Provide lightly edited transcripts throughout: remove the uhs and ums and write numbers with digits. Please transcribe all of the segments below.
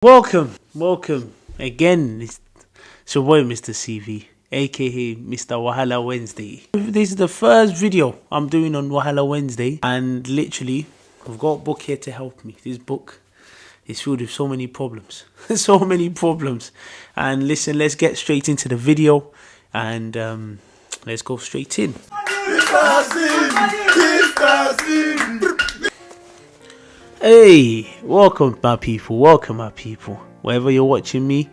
Welcome again. It's your boy Mr. CV, aka Mr. Wahala Wednesday. This is the first video I'm doing on Wahala Wednesday, and literally, I've got a book here to help me. This book is filled with so many problems, And listen, let's get straight into the video, and let's go straight in. Hey, welcome my people. Wherever you're watching me,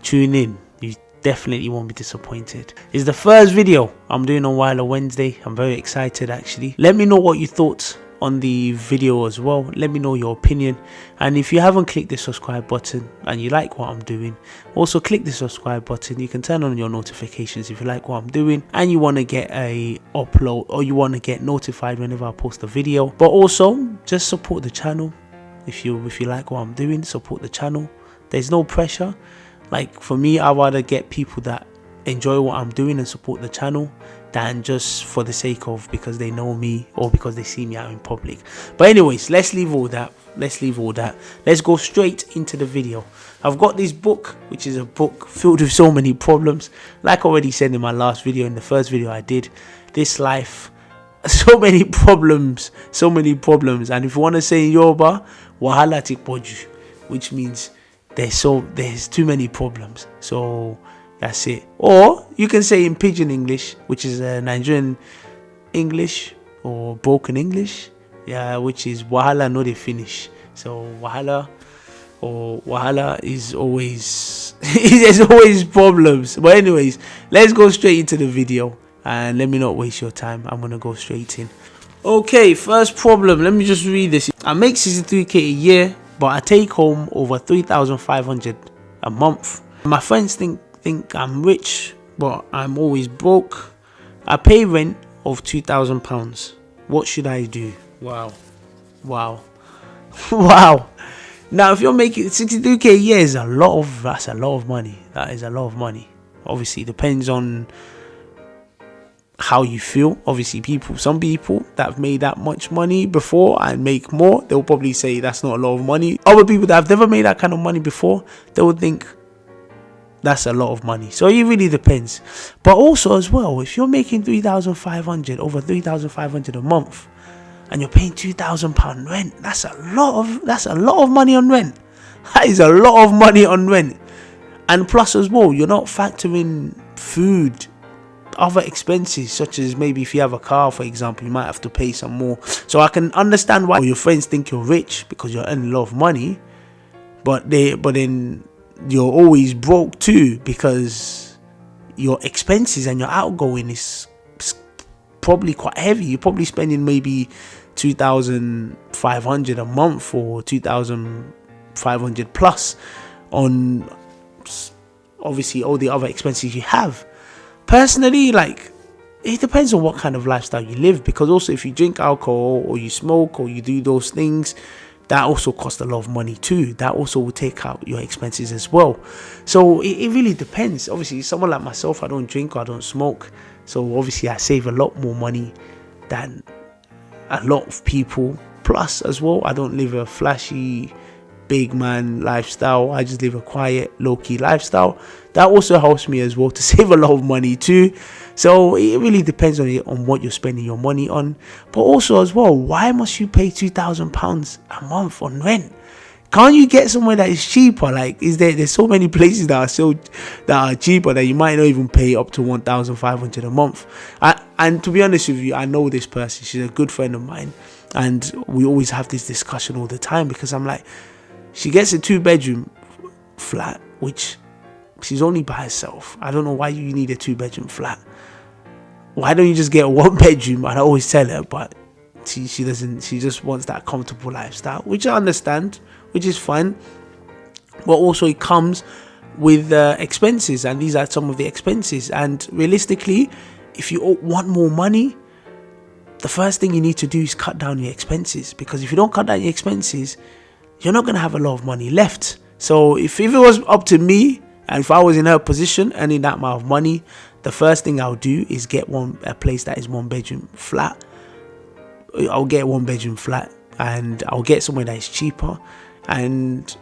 tune in. You definitely won't be disappointed. It's the first video I'm doing on Wahala Wednesday. I'm very excited actually. Let me know what you thought on the video as well. Let me know your opinion, and if you haven't clicked the subscribe button and you like what I'm doing, also click the subscribe button. You can turn on your notifications if you like what I'm doing and you want to get a upload, or you want to get notified whenever I post a video. But also just support the channel. If you like what I'm doing, support the channel. There's no pressure. Like for me, I'd rather get people that enjoy what I'm doing and support the channel than just for the sake of because they know me or because they see me out in public. But anyways, let's leave all that. Let's go straight into the video. I've got this book, which is a book filled with so many problems. Like I already said in my last video, in the first video I did, this life, so many problems. And if you want to say in Yoruba, wahala ti poju, which means there's too many problems. So that's it. Or you can say in Pidgin English, which is Nigerian English or broken English, which is wahala no dey finish. So wahala is always there's always problems. But anyways, let's go straight into the video and let me not waste your time. I'm gonna go straight in. Okay, first problem. Let me just read this. I make 63k a year, but I take home over 3,500 a month. My friends think I'm rich, but I'm always broke. I pay rent of £2,000. What should I do? Wow. Now, if you're making 62k a year, that's a lot of money. That is a lot of money. Obviously, it depends on how you feel. Obviously, some people that have made that much money before and make more, they'll probably say that's not a lot of money. Other people that have never made that kind of money before, they would think that's a lot of money. So it really depends. But also as well, if you're making over 3,500 a month, and you're paying £2,000 rent, that's a lot of money on rent. That is a lot of money on rent. And plus as well, you're not factoring food, other expenses, such as maybe if you have a car, for example, you might have to pay some more. So I can understand why your friends think you're rich because you're earning a lot of money, but then you're always broke too because your expenses and your outgoing is probably quite heavy. You're probably spending maybe 2,500 a month or 2,500 plus on obviously all the other expenses you have. Personally, like, it depends on what kind of lifestyle you live, because also if you drink alcohol or you smoke or you do those things, that also costs a lot of money too. That also will take out your expenses as well. So it really depends. Obviously, someone like myself, I don't drink or I don't smoke, so obviously I save a lot more money than a lot of people. Plus as well, I don't live a flashy big man lifestyle. I just live a quiet, low-key lifestyle. That also helps me as well to save a lot of money too. So it really depends on what you're spending your money on. But also as well, why must you pay £2,000 a month on rent? Can't you get somewhere that is cheaper? Like, there's so many places that are cheaper that you might not even pay up to 1,500 a month. And to be honest with you, I know this person. She's a good friend of mine, and we always have this discussion all the time, because I'm like, she gets a 2-bedroom flat, which she's only by herself. I don't know why you need a 2-bedroom flat. Why don't you just get a 1-bedroom? And I always tell her, but she doesn't. She just wants that comfortable lifestyle, which I understand, which is fine. But also it comes with expenses, and these are some of the expenses. And realistically, if you want more money, the first thing you need to do is cut down your expenses, because if you don't cut down your expenses, you're not going to have a lot of money left. So if it was up to me, and if I was in her position earning that amount of money, the first thing I'll do is get a place that is 1-bedroom flat. I'll get a 1-bedroom flat, and I'll get somewhere that is cheaper, and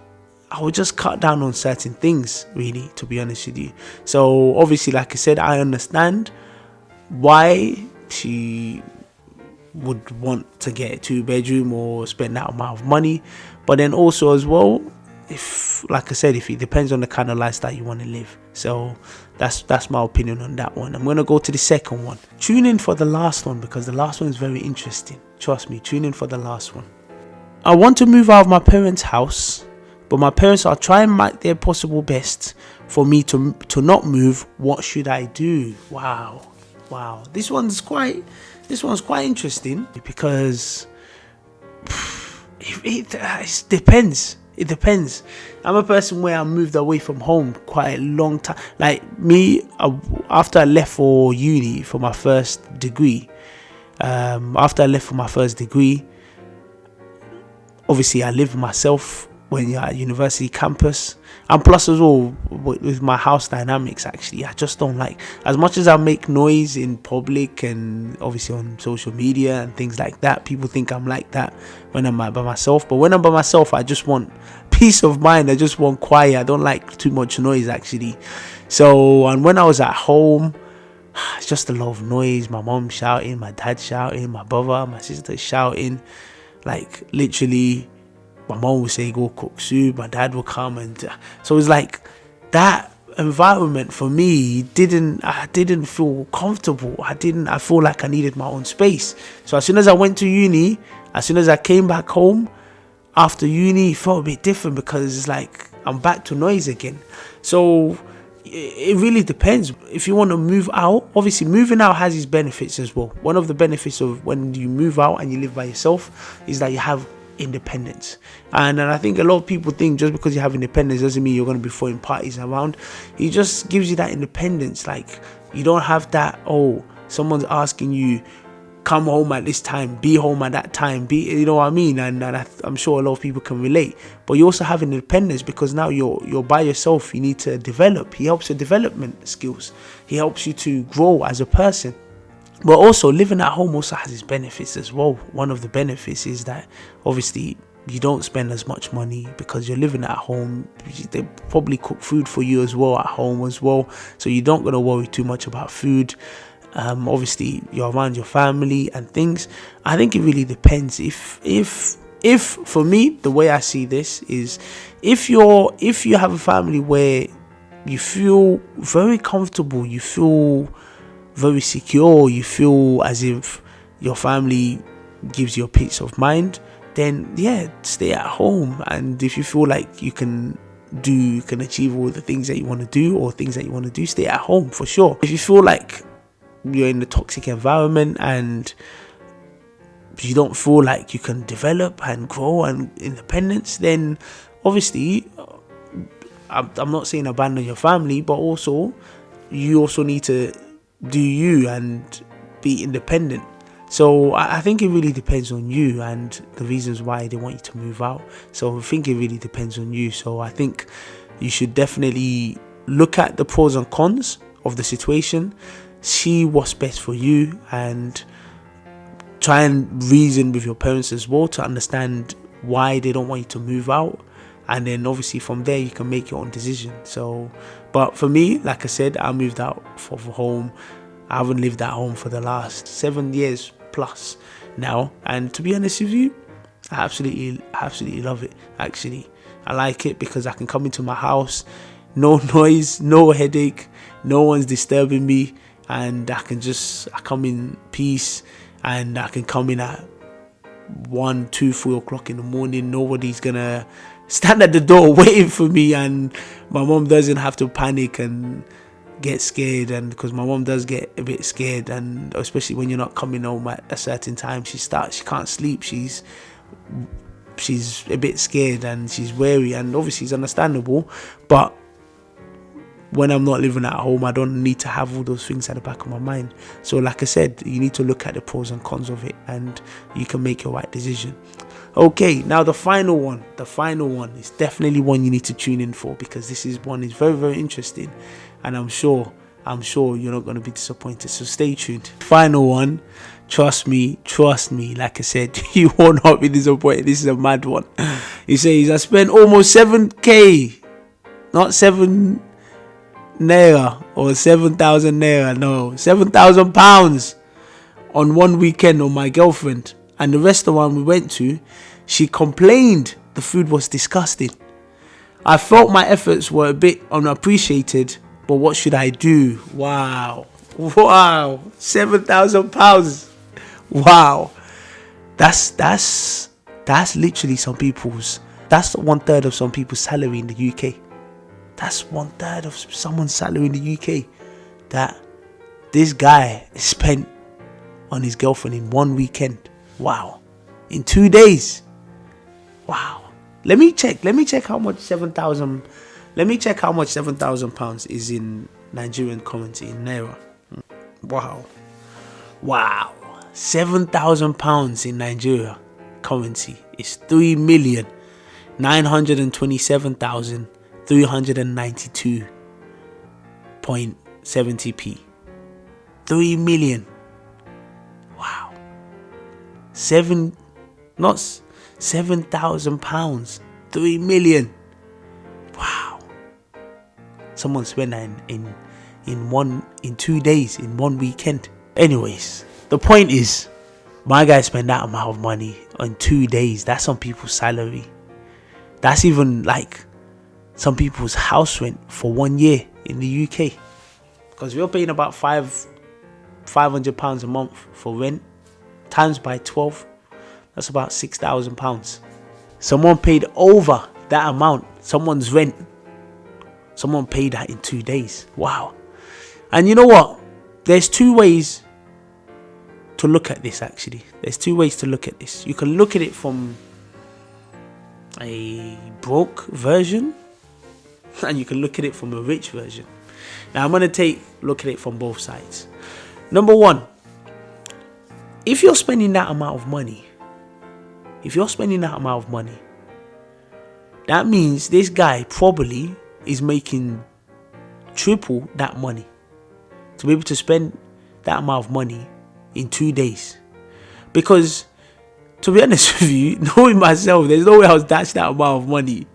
I would just cut down on certain things, really, to be honest with you. So obviously, like I said, I understand why she would want to get a 2-bedroom or spend that amount of money, but then also as well, if, like I said, if it depends on the kind of lifestyle you want to live. So that's my opinion on that one. I'm going to go to the second one. Tune in for the last one, because the last one is very interesting. Trust me, tune in for the last one. I want to move out of my parents' house, but my parents are trying their possible best for me to not move. What should I do? Wow. This one's quite interesting, because it depends. It depends. I'm a person where I moved away from home quite a long time. Like me, after I left for uni for my first degree, obviously I live with myself when you're at university campus, and plus as well with my house dynamics, actually I just don't like, as much as I make noise in public and obviously on social media and things like that, people think I'm like that when I'm by myself. But when I'm by myself, I just want peace of mind. I just want quiet. I don't like too much noise, actually. So, and when I was at home, it's just a lot of noise. My mom shouting, my dad shouting, my brother, my sister shouting. Like literally, my mom would say go cook soup, my dad would come, and so it's like that environment for me I didn't feel comfortable. I feel like I needed my own space. So as soon as I went to uni, as soon as I came back home after uni, it felt a bit different, because it's like I'm back to noise again. So it really depends. If you want to move out, obviously moving out has its benefits as well. One of the benefits of when you move out and you live by yourself is that you have independence. And I think a lot of people think just because you have independence doesn't mean you're going to be throwing parties around. It just gives you that independence. Like, you don't have that, oh, someone's asking you, come home at this time, be home at that time, you know what I mean? And I'm sure a lot of people can relate. But you also have independence, because now you're by yourself. You need to develop. He helps your development skills. He helps you to grow as a person. But also, living at home also has its benefits as well. One of the benefits is that obviously you don't spend as much money because you're living at home. They probably cook food for you as well at home as well, so you don't gotta worry too much about food. Obviously you're around your family and things. I think it really depends. If for me, the way I see this is, if you have a family where you feel very comfortable, you feel very secure, you feel as if your family gives you a peace of mind, then yeah, stay at home. And if you feel like you can achieve all the things that you want to do, or things that you want to do, stay at home for sure. If you feel like you're in a toxic environment and you don't feel like you can develop and grow and independence, then obviously I'm not saying abandon your family, but also you also need to do you and be independent. So I think it really depends on you and the reasons why they want you to move out. So I think it really depends on you. So I think you should definitely look at the pros and cons of the situation, see what's best for you, and try and reason with your parents as well to understand why they don't want you to move out. And then obviously from there you can make your own decision. So, but for me, like I said, I moved out for home. I haven't lived at home for the last 7 years plus now, and to be honest with you, I absolutely love it. Actually, I like it because I can come into my house, no noise, no headache, no one's disturbing me, and I come in peace, and I can come in at 1, 2, 3 o'clock in the morning. Nobody's gonna stand at the door waiting for me, and my mom doesn't have to panic and get scared. And because my mom does get a bit scared, and especially when you're not coming home at a certain time, she can't sleep. She's a bit scared and she's wary, and obviously it's understandable. But when I'm not living at home, I don't need to have all those things at the back of my mind. So like I said, you need to look at the pros and cons of it, and you can make your right decision. Okay, now the final one is definitely one you need to tune in for, because this is very, very interesting, and I'm sure you're not going to be disappointed. So stay tuned. Final one, Trust me. Like I said, you will not be disappointed. This is a mad one. He says, I spent almost 7k, not 7 naira or 7,000 naira. No, 7,000 pounds on one weekend on my girlfriend. And the restaurant we went to, she complained the food was disgusting. I felt my efforts were a bit unappreciated, but what should I do? Wow, 7,000 pounds. Wow, that's literally some people's. That's 1/3 of some people's salary in the UK. That's 1/3 of someone's salary in the UK that this guy spent on his girlfriend in one weekend. Wow, in 2 days. Wow. Let me check how much 7,000. Let me check how much 7,000 pounds is in Nigerian currency in naira. Wow. 7,000 pounds in Nigeria currency is 3,927,392.70p. 3 million. Wow. 7,000 pounds. 3 million. Wow. Someone spent that in 2 days, in one weekend. Anyways, the point is, my guy spent that amount of money in 2 days. That's some people's salary. That's even like some people's house rent for 1 year in the UK. Because we're paying about £500 a month for rent, times by 12, that's about £6,000. Someone paid over that amount. Someone's rent. Someone paid that in 2 days. Wow. And you know what? There's two ways to look at this, actually. There's two ways to look at this. You can look at it from a broke version, and you can look at it from a rich version. Now, I'm going to look at it from both sides. Number one, if you're spending that amount of money, that means this guy probably is making triple that money to be able to spend that amount of money in 2 days. Because, to be honest with you, knowing myself, there's no way I'll dash that amount of money.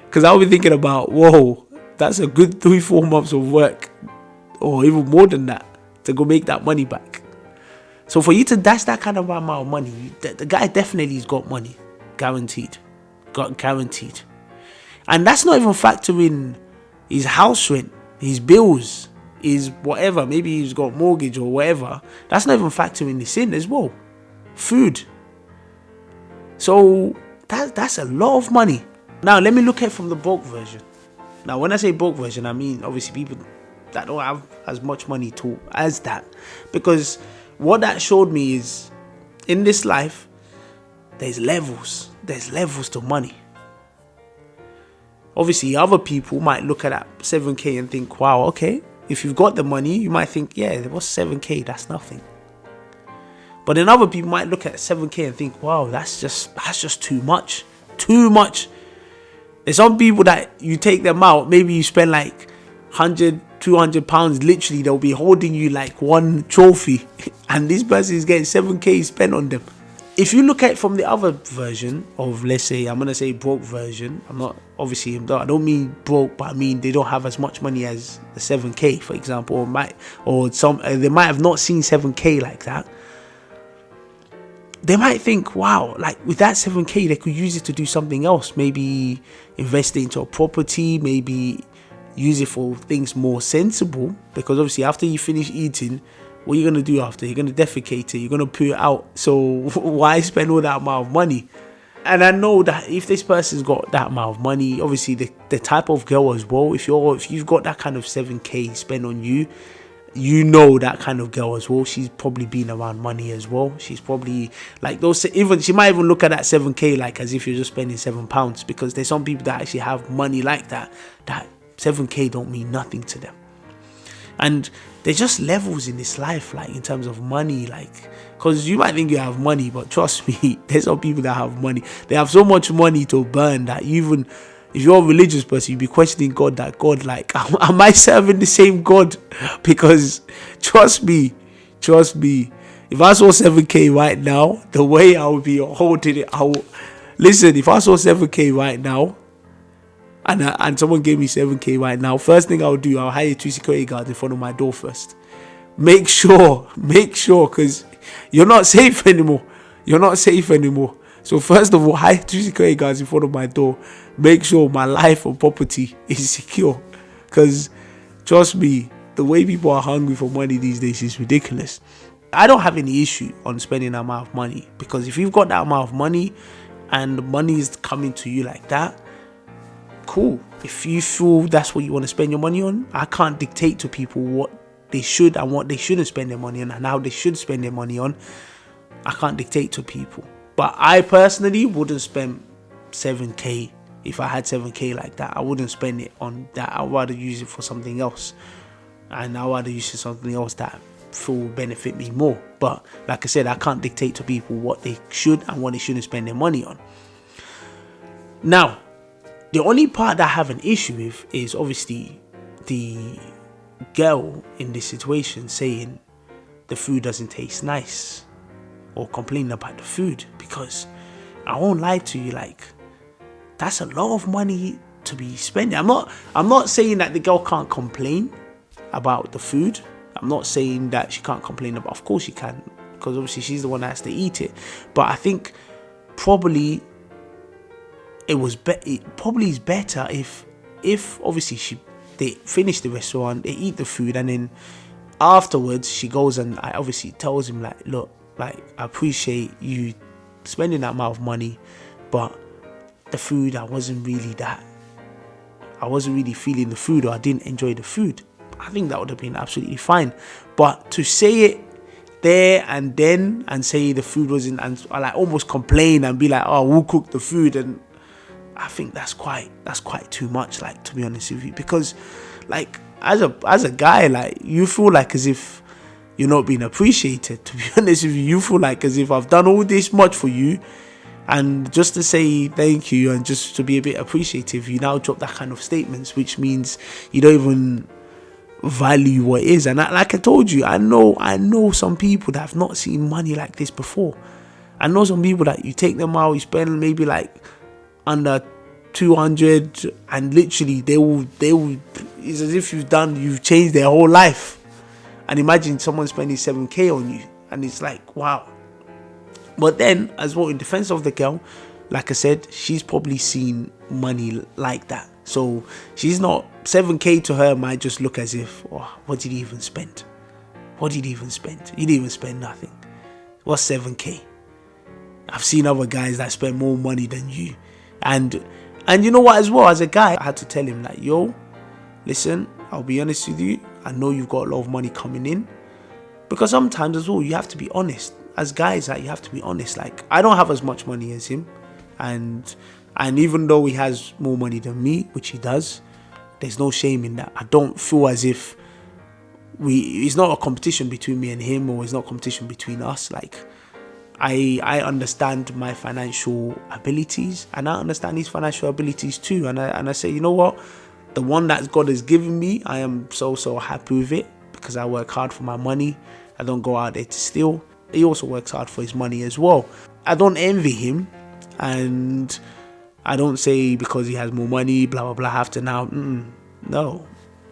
Because I'll be thinking about, whoa, that's a good 3-4 months of work, or even more than that, to go make that money back. So for you to dash that kind of amount of money, the guy definitely has got money. Guaranteed. And that's not even factoring his house rent, his bills, his whatever. Maybe he's got mortgage or whatever. That's not even factoring this in as well. Food. So that's a lot of money. Now let me look at it from the broke version. Now when I say broke version, I mean obviously people that don't have as much money as that. Because what that showed me is, in this life, there's levels. There's levels to money. Obviously, other people might look at that 7k and think, wow, okay. If you've got the money, you might think, yeah, what's 7k? That's nothing. But then other people might look at 7k and think, wow, that's just too much. Too much. There's some people that you take them out, maybe you spend like 100, 200 pounds, literally they'll be holding you like one trophy, and this person is getting 7k spent on them. If you look at it from the other version of, let's say, I'm gonna say broke version. I don't mean broke, but I mean they don't have as much money as the 7k, for example, they might have not seen 7k like that. They might think, wow, like with that 7k, they could use it to do something else. Maybe invest it into a property, maybe use it for things more sensible. Because obviously after you finish eating, what are you going to do after? You're going to defecate it, you're going to put it out. So why spend all that amount of money? And I know that if this person's got that amount of money, obviously the type of girl as well, if you've got that kind of 7k spent on you, you know that kind of girl as well, she's probably been around money as well. She's probably like those, even she might even look at that 7k like as if you're just spending £7, because there's some people that actually have money like that 7k don't mean nothing to them. And there's just levels in this life, like in terms of money, like, because you might think you have money, but trust me, there's some people that have money. They have so much money to burn that even if you're a religious person, you'd be questioning God, that God, like, am I serving the same God? Because trust me, If I saw 7K right now, the way I would be holding it, listen. If I saw 7K right now, and someone gave me 7K right now, first thing I would do, I'll hire 2 security guards in front of my door first. Make sure, because you're not safe anymore. So first of all, hire 2 security guards in front of my door. Make sure my life or property is secure. Because trust me, the way people are hungry for money these days is ridiculous. I don't have any issue on spending that amount of money, because if you've got that amount of money and the money is coming to you like that, cool. If you feel that's what you want to spend your money on, I can't dictate to people what they should and what they shouldn't spend their money on and how they should spend their money on. I can't dictate to people. But I personally wouldn't spend 7K. If I had 7K like that, I wouldn't spend it on that. I'd rather use it for something else. And I'd rather use it for something else that will benefit me more. But like I said, I can't dictate to people what they should and what they shouldn't spend their money on. Now, the only part that I have an issue with is obviously the girl in this situation saying the food doesn't taste nice or complaining about the food, because I won't lie to you, like, that's a lot of money to be spending. I'm not saying that the girl can't complain about the food. I'm not saying that she can't complain about, of course she can, because obviously she's the one that has to eat it. But I think probably it probably is better if obviously they finish the restaurant, they eat the food, and then afterwards she goes and I obviously tells him, like, look, like, I appreciate you spending that amount of money, but the food, I wasn't really feeling the food, or I didn't enjoy the food. I think that would have been absolutely fine. But to say it there and then and say the food wasn't, and like almost complain and be like, oh, we'll cook the food, and I think that's quite too much, like, to be honest with you, because like as a guy, like, you feel like as if you're not being appreciated. To be honest with you, you feel like as if I've done all this much for you, and just to say thank you and just to be a bit appreciative, you now drop that kind of statements, which means you don't even value what it is. And like I told you, I know some people that have not seen money like this before. I know some people that you take them out, you spend maybe like under 200, and literally they will it's as if you've changed their whole life. And imagine someone spending 7K on you, and it's like, wow. But then, as well, in defense of the girl, like I said, she's probably seen money like that. So she's not, 7K to her might just look as if, oh, what did you even spend? You didn't even spend nothing. What's 7K? I've seen other guys that spend more money than you. And you know what, as well, as a guy, I had to tell him, like, yo, listen, I'll be honest with you, I know you've got a lot of money coming in, because sometimes as well, you have to be honest. As guys, like, you have to be honest. Like, I don't have as much money as him, and even though he has more money than me, which he does, there's no shame in that. I don't feel as if it's not a competition between me and him, or it's not a competition between us. Like, I understand my financial abilities, and I understand his financial abilities too, and I say, you know what, the one that God has given me, I am so happy with it, because I work hard for my money. I don't go out there to steal. He also works hard for his money as well. I don't envy him, and I don't say because he has more money, blah blah blah, I have to now. No,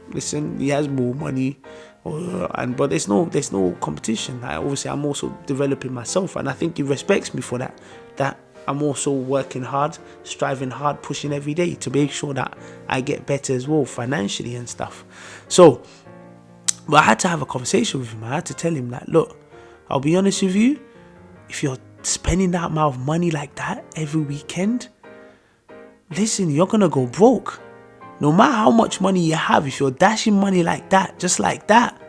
listen, he has more money, but there's no competition. Obviously, I'm also developing myself, and I think he respects me for that. That I'm also working hard, striving hard, pushing every day to make sure that I get better as well financially and stuff. So, but I had to have a conversation with him. I had to tell him that, look, I'll be honest with you, if you're spending that amount of money like that every weekend, listen, you're gonna go broke. No matter how much money you have, if you're dashing money like that, just like that,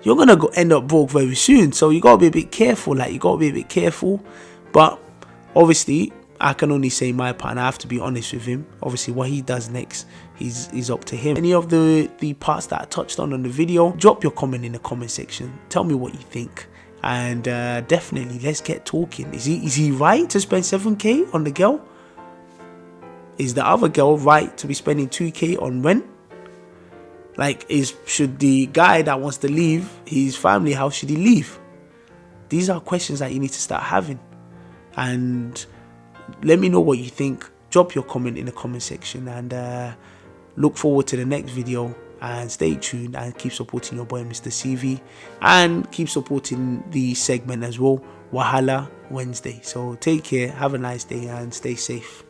you're gonna end up broke very soon. So you gotta be a bit careful. But obviously, I can only say my part, and I have to be honest with him. Obviously, what he does next, he's up to him. Any of the parts that I touched on the video, drop your comment in the comment section. Tell me what you think. And definitely, let's get talking. Is he right to spend 7K on the girl? Is the other girl right to be spending 2K on rent? Like, should the guy that wants to leave his family house, should he leave? These are questions that you need to start having. And let me know what you think. Drop your comment in the comment section, and look forward to the next video. And stay tuned and keep supporting your boy Mr. CV, and keep supporting the segment as well, Wahala Wednesday. So take care, have a nice day, and stay safe.